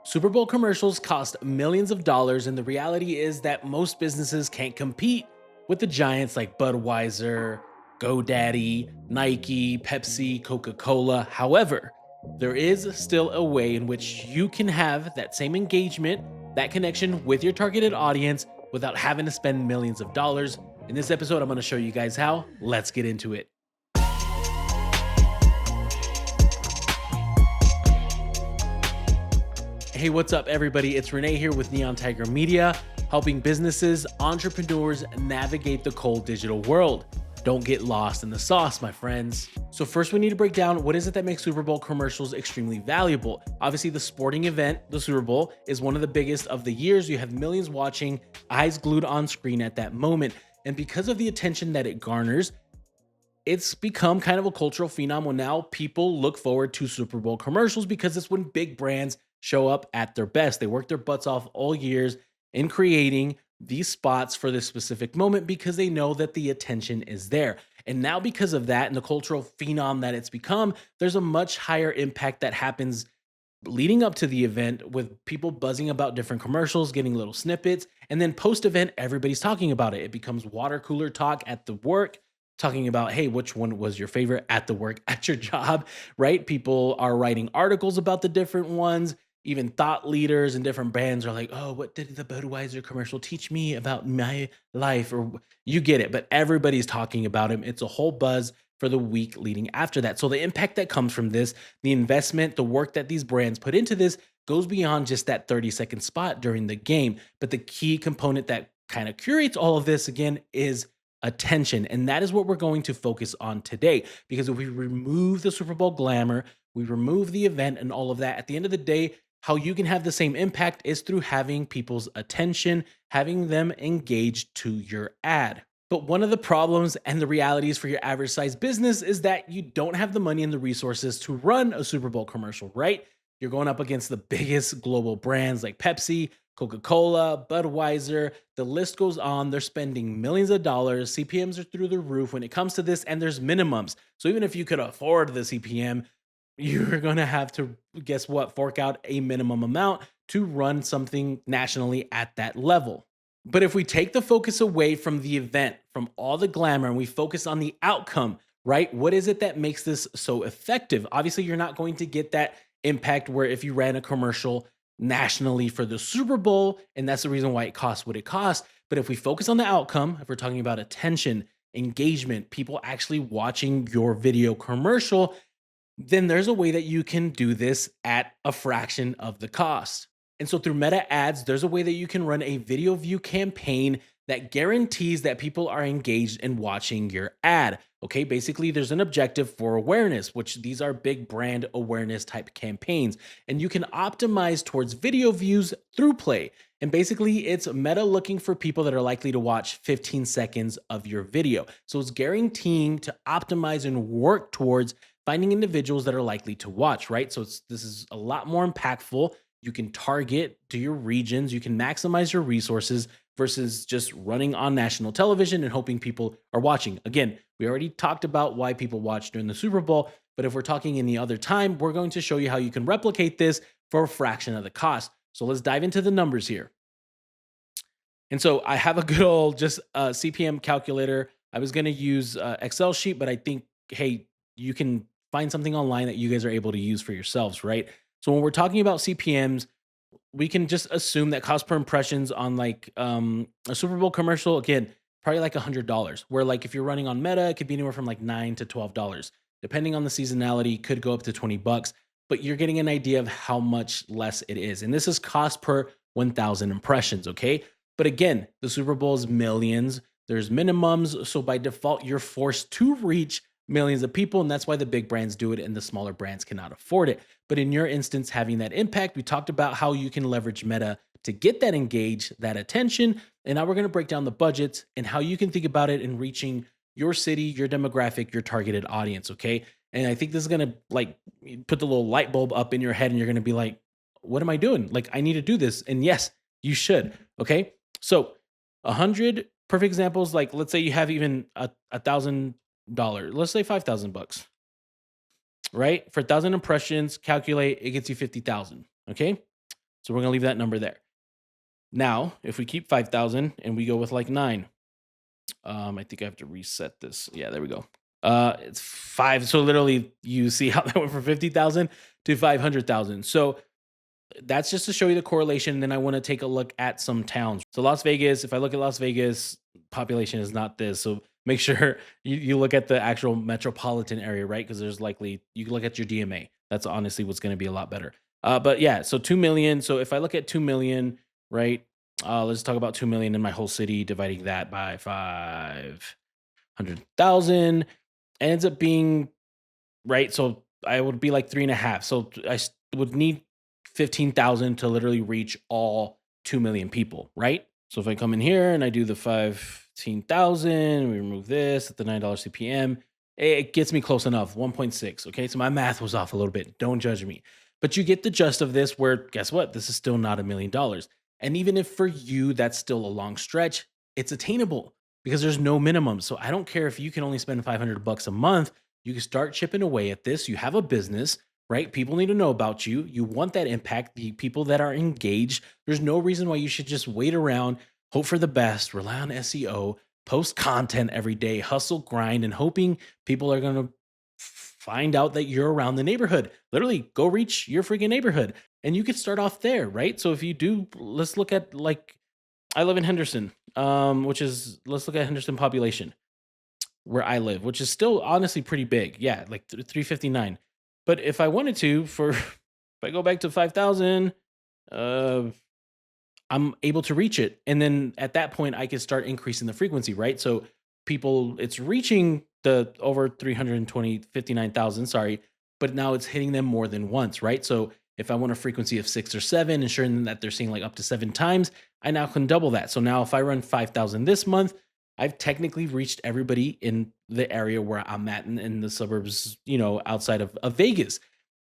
Super Bowl commercials cost millions of dollars, and the reality is that most businesses can't compete with the giants like Budweiser, GoDaddy, Nike, Pepsi, Coca Cola. However, there is still a way in which you can have that same engagement, that connection with your targeted audience without having to spend millions of dollars. In this episode, I'm going to show you guys how. Let's get into it. Hey, what's up, everybody? It's Renee here with Neon Tiger Media, helping businesses, entrepreneurs navigate the cold digital world. Don't get lost in the sauce, my friends. So first, we need to break down what is it that makes Super Bowl commercials extremely valuable. Obviously, the sporting event, the Super Bowl, is one of the biggest of the years. You have millions watching, eyes glued on screen at that moment. And because of the attention that it garners, it's become kind of a cultural phenomenon. Now people look forward to Super Bowl commercials because it's when big brands show up at their best. They work their butts off all years in creating these spots for this specific moment because they know that the attention is there. And now, because of that and the cultural phenom that it's become, there's a much higher impact that happens leading up to the event with people buzzing about different commercials, getting little snippets, and then post event, everybody's talking about it. It becomes water cooler talk at the work, talking about, hey, which one was your favorite at the work, at your job, right? People are writing articles about the different ones. Even thought leaders and different brands are like, oh, what did the Budweiser commercial teach me about my life? Or you get it, but everybody's talking about him. It's a whole buzz for the week leading after that. So the impact that comes from this, the investment, the work that these brands put into this goes beyond just that 30-second spot during the game. But the key component that kind of curates all of this again is attention. And that is what we're going to focus on today. Because if we remove the Super Bowl glamour, we remove the event and all of that, at the end of the day, how you can have the same impact is through having people's attention, having them engaged to your ad. But one of the problems and the realities for your average size business is that you don't have the money and the resources to run a Super Bowl commercial, right? You're going up against the biggest global brands like Pepsi, Coca Cola, Budweiser, the list goes on. They're spending millions of dollars. CPMs are through the roof when it comes to this, and there's minimums. So even if you could afford the CPM, you're going to have to, guess what, fork out a minimum amount to run something nationally at that level. But if we take the focus away from the event, from all the glamour, and we focus on the outcome, right? What is it that makes this so effective? Obviously, you're not going to get that impact where if you ran a commercial nationally for the Super Bowl, and that's the reason why it costs what it costs. But if we focus on the outcome, if we're talking about attention, engagement, people actually watching your video commercial, then there's a way that you can do this at a fraction of the cost. And so through Meta Ads, there's a way that you can run a video view campaign that guarantees that people are engaged in watching your ad. Okay, basically, there's an objective for awareness, which these are big brand awareness type campaigns. And you can optimize towards video views through play. And basically, it's Meta looking for people that are likely to watch 15 seconds of your video. So it's guaranteeing to optimize and work towards finding individuals that are likely to watch, right? So this is a lot more impactful. You can target to your regions, you can maximize your resources versus just running on national television and hoping people are watching. Again, we already talked about why people watch during the Super Bowl, but if we're talking any other time, we're going to show you how you can replicate this for a fraction of the cost. So let's dive into the numbers here. And so I have a good old just CPM calculator. I was going to use Excel sheet, but I think, hey, you can find something online that you guys are able to use for yourselves, right? So when we're talking about CPMs, we can just assume that cost per impressions on like a Super Bowl commercial, again, probably like $100. Where like if you're running on Meta, it could be anywhere from like $9 to $12. Depending on the seasonality, could go up to $20, but you're getting an idea of how much less it is. And this is cost per 1,000 impressions, okay? But again, the Super Bowl is millions. There's minimums. So by default, you're forced to reach millions of people. And that's why the big brands do it and the smaller brands cannot afford it. But in your instance, having that impact, we talked about how you can leverage Meta to get that engage, that attention. And now we're going to break down the budgets and how you can think about it in reaching your city, your demographic, your targeted audience. Okay. And I think this is going to like put the little light bulb up in your head and you're going to be like, what am I doing? Like, I need to do this. And yes, you should. Okay. So 100 perfect examples. Like, let's say you have even $1,000. Let's say $5,000, right? For 1,000 impressions, calculate, it gets you 50,000. Okay. So we're gonna leave that number there. Now, if we keep 5,000 and we go with like 9, I think I have to reset this. Yeah, there we go. It's 5. So literally you see how that went from 50,000 to 500,000. So that's just to show you the correlation. And then I want to take a look at some towns. So Las Vegas, if I look at Las Vegas, population is not this. So make sure you look at the actual metropolitan area, right? Because there's likely you can look at your DMA. That's honestly what's going to be a lot better. But yeah, so 2 million. So if I look at 2 million, right? Let's talk about 2 million in my whole city, dividing that by 500,000 ends up being right. So I would be like 3.5. So would need 15,000 to literally reach all 2 million people, right? So if I come in here and I do the 15,000, we remove this at the $9 CPM, it gets me close enough, 1.6. Okay. So my math was off a little bit. Don't judge me. But you get the gist of this where guess what? This is still not $1 million. And even if for you that's still a long stretch, it's attainable because there's no minimum. So I don't care if you can only spend $500 a month, you can start chipping away at this. You have a business, right? People need to know about you. You want that impact, the people that are engaged. There's no reason why you should just wait around, hope for the best, rely on SEO, post content every day, hustle, grind, and hoping people are going to find out that you're around the neighborhood. Literally, go reach your freaking neighborhood. And you could start off there, right? So if you do, let's look at like I live in Henderson, which is let's look at Henderson population where I live, which is still honestly pretty big. Yeah, like 359. But if I wanted to, for if I go back to 5,000, uh, I'm able to reach it. And then at that point, I can start increasing the frequency, right? So people, it's reaching the over 320, 59,000. Sorry, but now it's hitting them more than once, right? So if I want a frequency of 6 or 7, ensuring that they're seeing like up to 7 times, I now can double that. So now if I run 5,000 this month, I've technically reached everybody in the area where I'm at in the suburbs, outside of Vegas.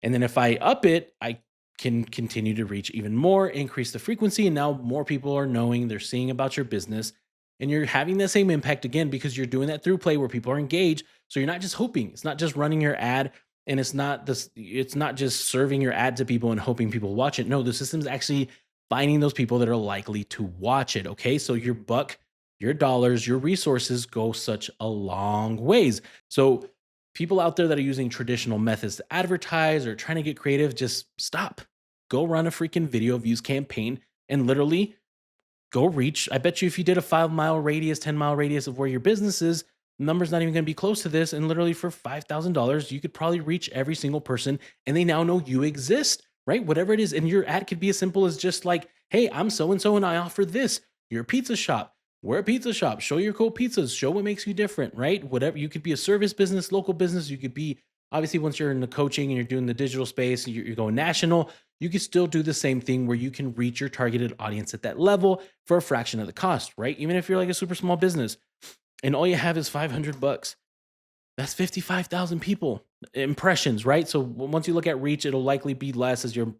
And then if I up it, I can continue to reach even more, increase the frequency. And now more people are knowing, they're seeing about your business. And you're having the same impact again because you're doing that through play where people are engaged. So you're not just hoping, it's not just running your ad and it's not just serving your ad to people and hoping people watch it. No, the system's actually finding those people that are likely to watch it. Okay. So your buck, your dollars, your resources go such a long ways. So people out there that are using traditional methods to advertise or trying to get creative, just stop. Go run a freaking video views campaign and literally go reach. I bet you if you did a 5-mile radius, 10-mile radius of where your business is, the number's not even going to be close to this. And literally for $5,000, you could probably reach every single person and they now know you exist, right? Whatever it is. And your ad could be as simple as just like, hey, I'm so and so and I offer this. You're a pizza shop. We're a pizza shop. Show your cool pizzas. Show what makes you different, right? Whatever. You could be a service business, local business. You could be, obviously, once you're in the coaching and you're doing the digital space, you're going national, you can still do the same thing where you can reach your targeted audience at that level for a fraction of the cost, right? Even if you're like a super small business and all you have is $500, that's 55,000 people impressions, right? So once you look at reach, it'll likely be less as your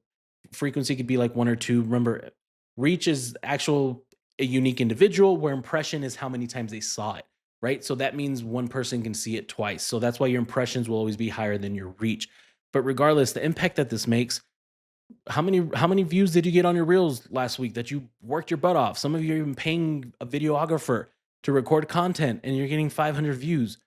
frequency could be like 1 or 2. Remember, reach is actual a unique individual where impression is how many times they saw it, right? So that means one person can see it twice. So that's why your impressions will always be higher than your reach. But regardless, the impact that this makes, how many views did you get on your reels last week that you worked your butt off? Some of you are even paying a videographer to record content and you're getting 500 views.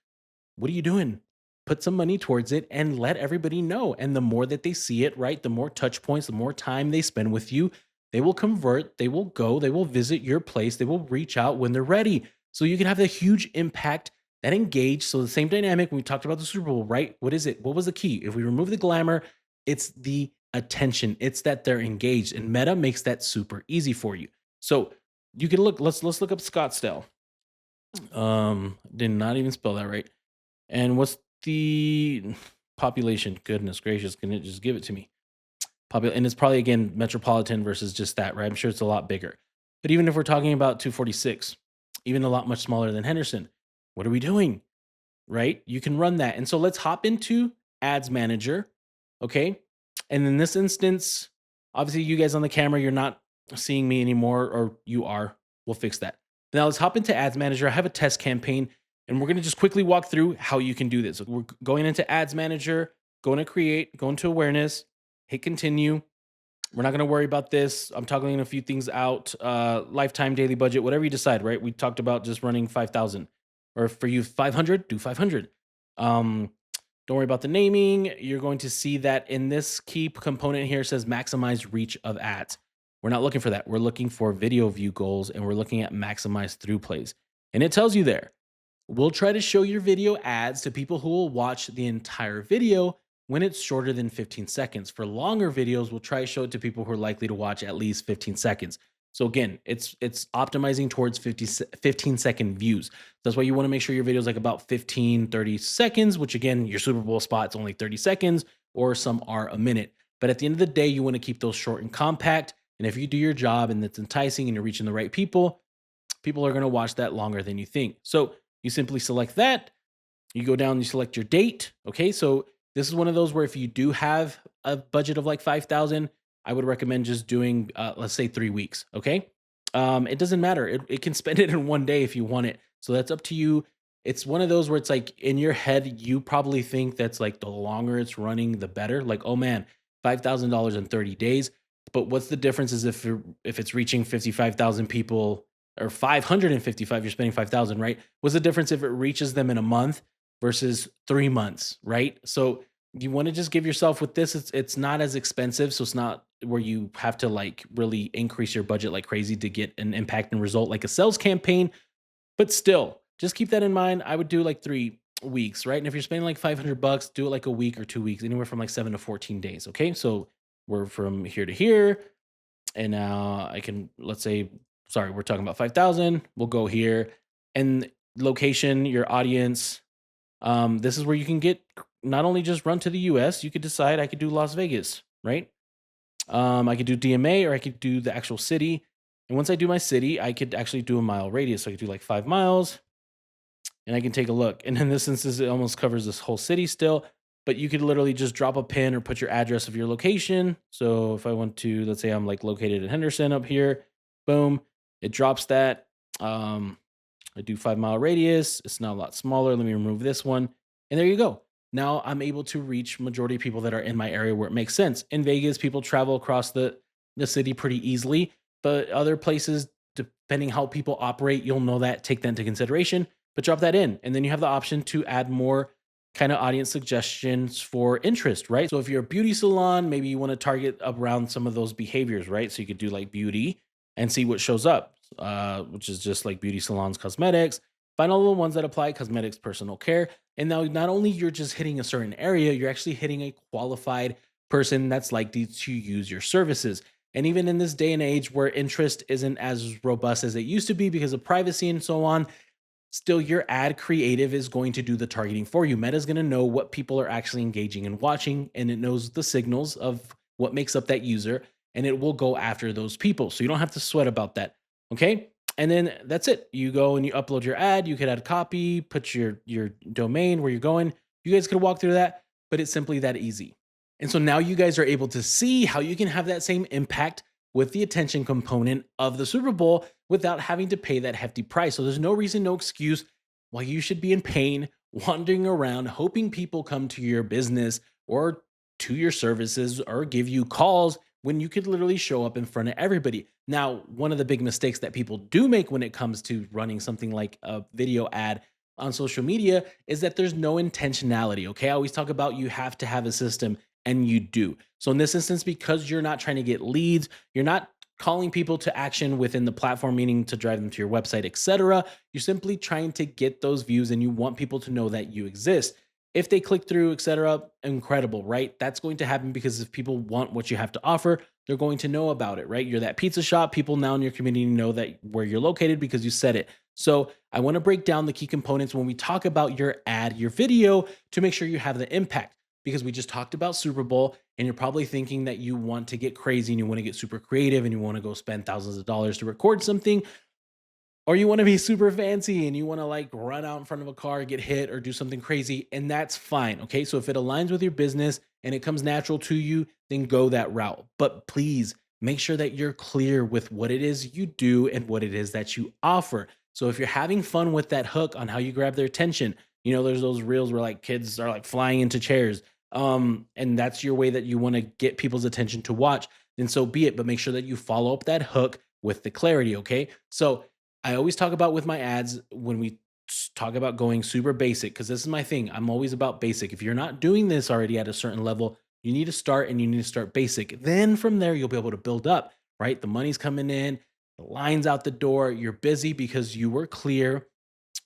What are you doing? Put some money towards it and let everybody know. And the more that they see it, right, the more touch points, the more time they spend with you, they will convert, they will go, they will visit your place, they will reach out when they're ready. So you can have the huge impact that engage. So the same dynamic when we talked about the Super Bowl, right? What is it? What was the key? If we remove the glamour, it's the attention. It's that they're engaged. And Meta makes that super easy for you. So you can look, let's look up Scottsdale. Did not even spell that right. And what's the population? Goodness gracious, can it just give it to me? And it's probably again metropolitan versus just that, right? I'm sure it's a lot bigger. But even if we're talking about 246, even a lot much smaller than Henderson, what are we doing? Right? You can run that. And so let's hop into Ads Manager. Okay. And in this instance, obviously you guys on the camera, you're not seeing me anymore, or you are. We'll fix that. Now let's hop into Ads Manager. I have a test campaign and we're going to just quickly walk through how you can do this. So we're going into Ads Manager, going to create, going to awareness, hit continue. We're not going to worry about this. I'm toggling a few things out. Lifetime daily budget, whatever you decide, right? We talked about just running 5,000, or for you 500, do 500. Um, don't worry about the naming. You're going to see that in this key component here says maximize reach of ads. We're not looking for that. We're looking for video view goals, and we're looking at maximize through plays. And it tells you there. We'll try to show your video ads to people who will watch the entire video when it's shorter than 15 seconds. For longer videos, we'll try to show it to people who are likely to watch at least 15 seconds. So again, it's optimizing towards 15-second views. That's why you want to make sure your video is like about 15, 30 seconds, which again, your Super Bowl spot's only 30 seconds, or some are a minute. But at the end of the day, you want to keep those short and compact. And if you do your job and it's enticing and you're reaching the right people are going to watch that longer than you think. So you simply select that. You go down, you select your date. Okay. So this is one of those where if you do have a budget of like 5,000, I would recommend just doing, let's say 3 weeks. Okay. It doesn't matter. It can spend it in one day if you want it. So that's up to you. It's one of those where it's like in your head, you probably think that's like the longer it's running, the better. Like, oh man, $5,000 in 30 days. But what's the difference is if it's reaching 55,000 people or 555, you're spending 5,000, right? What's the difference if it reaches them in a month versus 3 months, right? So you want to just give yourself with this, it's not as expensive. So it's not where you have to like really increase your budget like crazy to get an impact and result like a sales campaign. But still, just keep that in mind. I would do like 3 weeks, right? And if you're spending like $500, do it like a week or 2 weeks, anywhere from like 7 to 14 days. Okay. So we're from here to here. And now I can, let's say, sorry, we're talking about 5,000. We'll go here and location, your audience. This is where you can get not only just run to the US, you could decide I could do Las Vegas, right? I could do DMA or I could do the actual city. And once I do my city, I could actually do a mile radius. So I could do like 5 miles and I can take a look. And in this instance, it almost covers this whole city still, but you could literally just drop a pin or put your address of your location. So if I want to, let's say I'm like located in Henderson up here, boom, it drops that. I do 5 mile radius. It's now a lot smaller. Let me remove this one. And there you go. Now I'm able to reach majority of people that are in my area where it makes sense. In Vegas, people travel across the city pretty easily, but other places, depending how people operate, you'll know that, take that into consideration, but drop that in. And then you have the option to add more kind of audience suggestions for interest, right? So if you're a beauty salon, maybe you want to target around some of those behaviors, right? So you could do like beauty and see what shows up, which is just like beauty salons, cosmetics. Find all the ones that apply cosmetics, personal care. And now not only you're just hitting a certain area, you're actually hitting a qualified person that's likely to use your services. And even in this day and age where interest isn't as robust as it used to be because of privacy and so on, still your ad creative is going to do the targeting for you. Meta's going to know what people are actually engaging and watching, and it knows the signals of what makes up that user, and it will go after those people. So you don't have to sweat about that. Okay. And then that's it. You go and you upload your ad. You could add a copy, put your domain where you're going. You guys could walk through that, but it's simply that easy. And so now you guys are able to see how you can have that same impact with the attention component of the Super Bowl without having to pay that hefty price. So there's no reason, no excuse why you should be in pain, wandering around, hoping people come to your business or to your services or give you calls when you could literally show up in front of everybody. Now, one of the big mistakes that people do make when it comes to running something like a video ad on social media is that there's no intentionality. Okay. I always talk about you have to have a system, and you do. So in this instance, because you're not trying to get leads, you're not calling people to action within the platform, meaning to drive them to your website, etc. You're simply trying to get those views and you want people to know that you exist. If they click through, etc., incredible, right? That's going to happen because if people want what you have to offer, they're going to know about it, right? You're that pizza shop. People now in your community know that where you're located because you said it. So I want to break down the key components when we talk about your ad, your video, to make sure you have the impact. Because we just talked about Super Bowl and you're probably thinking that you want to get crazy and you want to get super creative and you want to go spend thousands of dollars to record something, or you want to be super fancy and you want to like run out in front of a car, get hit, or do something crazy, and that's fine. Okay. So if it aligns with your business and it comes natural to you, then go that route. But please make sure that you're clear with what it is you do and what it is that you offer. So if you're having fun with that hook on how you grab their attention, there's those reels where like kids are like flying into chairs. And that's your way that you want to get people's attention to watch, then so be it. But make sure that you follow up that hook with the clarity. Okay. So I always talk about with my ads when we talk about going super basic, because this is my thing. I'm always about basic. If you're not doing this already at a certain level, you need to start and you need to start basic. Then from there, you'll be able to build up, right? The money's coming in, the line's out the door. You're busy because you were clear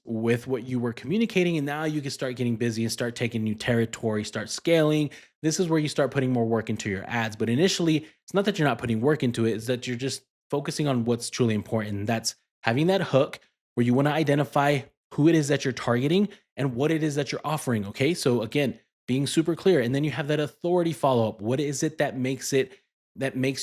with what you were communicating. And now you can start getting busy and start taking new territory, start scaling. This is where you start putting more work into your ads. But initially, it's not that you're not putting work into it, it's that you're just focusing on what's truly important. And that's having that hook where you want to identify who it is that you're targeting and what it is that you're offering. Okay. So again, being super clear. And then you have that authority follow up. What is it that makes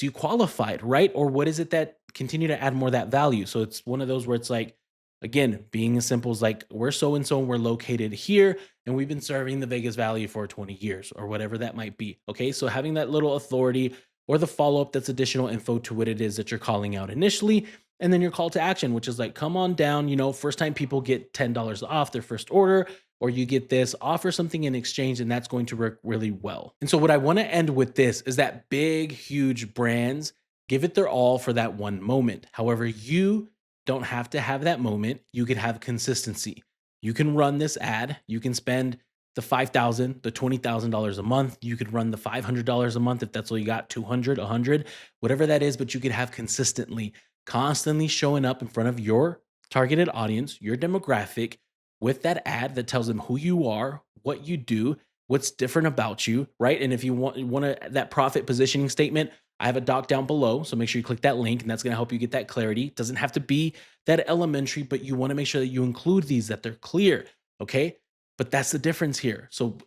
you qualified, right? Or what is it that continue to add more of that value? So it's one of those where it's like, again, being as simple as like, we're so and so and we're located here and we've been serving the Vegas Valley for 20 years or whatever that might be. Okay. So having that little authority or the follow up that's additional info to what it is that you're calling out initially. And then your call to action, which is like, come on down. First time people get $10 off their first order, or you get this, offer something in exchange, and that's going to work really well. And so, what I want to end with this is that big, huge brands give it their all for that one moment. However, you don't have to have that moment. You could have consistency. You can run this ad. You can spend the $5,000, the $20,000 a month. You could run the $500 a month if that's all you got, 200, 100, whatever that is. But you could have constantly showing up in front of your targeted audience, your demographic, with that ad that tells them who you are, what you do, what's different about you, right? And if you want that profit positioning statement, I have a doc down below. So make sure you click that link and that's going to help you get that clarity. It doesn't have to be that elementary, but you want to make sure that you include these, that they're clear. Okay. But that's the difference here. So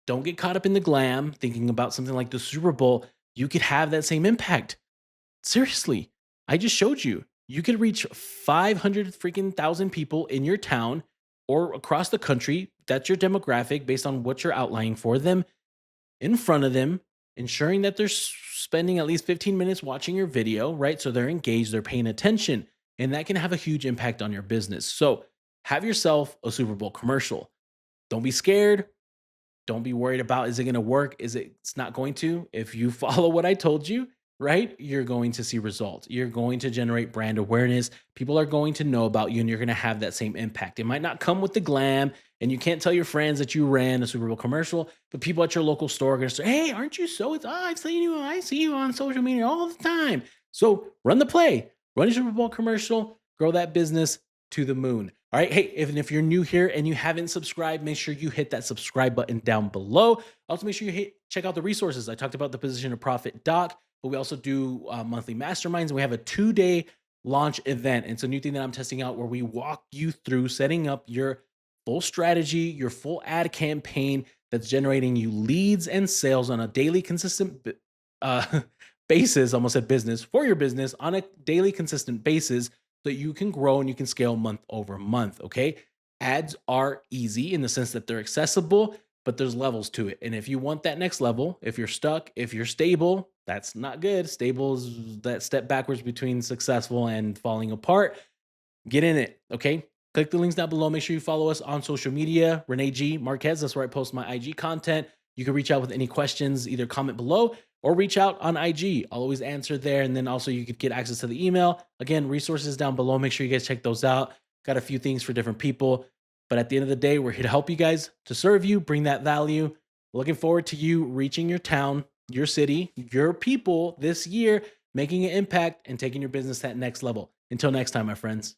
don't get caught up in the glam thinking about something like the Super Bowl. You could have that same impact. Seriously, I just showed you. You could reach 500 freaking thousand people in your town or across the country. That's your demographic based on what you're outlining for them, in front of them, ensuring that they're spending at least 15 minutes watching your video, right? So they're engaged, they're paying attention, and that can have a huge impact on your business. So have yourself a Super Bowl commercial. Don't be scared. Don't be worried about, is it going to work? It's not going to. If you follow what I told you, right, you're going to see results. You're going to generate brand awareness. People are going to know about you and you're going to have that same impact. It might not come with the glam and you can't tell your friends that you ran a Super Bowl commercial, but people at your local store are going to say, hey, aren't you so, I see you on social media all the time. So run the play, run your Super Bowl commercial, grow that business to the moon. All right. Hey, if you're new here and you haven't subscribed, make sure you hit that subscribe button down below. Also, make sure you check out the resources. I talked about the Position of Profit doc, but we also do monthly masterminds. And we have a 2-day launch event. And it's a new thing that I'm testing out where we walk you through setting up your full strategy, your full ad campaign that's generating you leads and sales on a daily consistent basis. Almost said business, for your business on a daily consistent basis, so that you can grow and you can scale month over month. Okay. Ads are easy in the sense that they're accessible, but there's levels to it. And if you want that next level, if you're stuck, if you're stable, that's not good. Stable is that step backwards between successful and falling apart. Get in it. Okay. Click the links down below. Make sure you follow us on social media. Renee G. Marquez. That's where I post my IG content. You can reach out with any questions, either comment below or reach out on IG. I'll always answer there. And then also you could get access to the email. Again, resources down below. Make sure you guys check those out. Got a few things for different people. But at the end of the day, we're here to help you guys, to serve you, bring that value. Looking forward to you reaching your town, your city, your people this year, making an impact and taking your business to that next level. Until next time, my friends.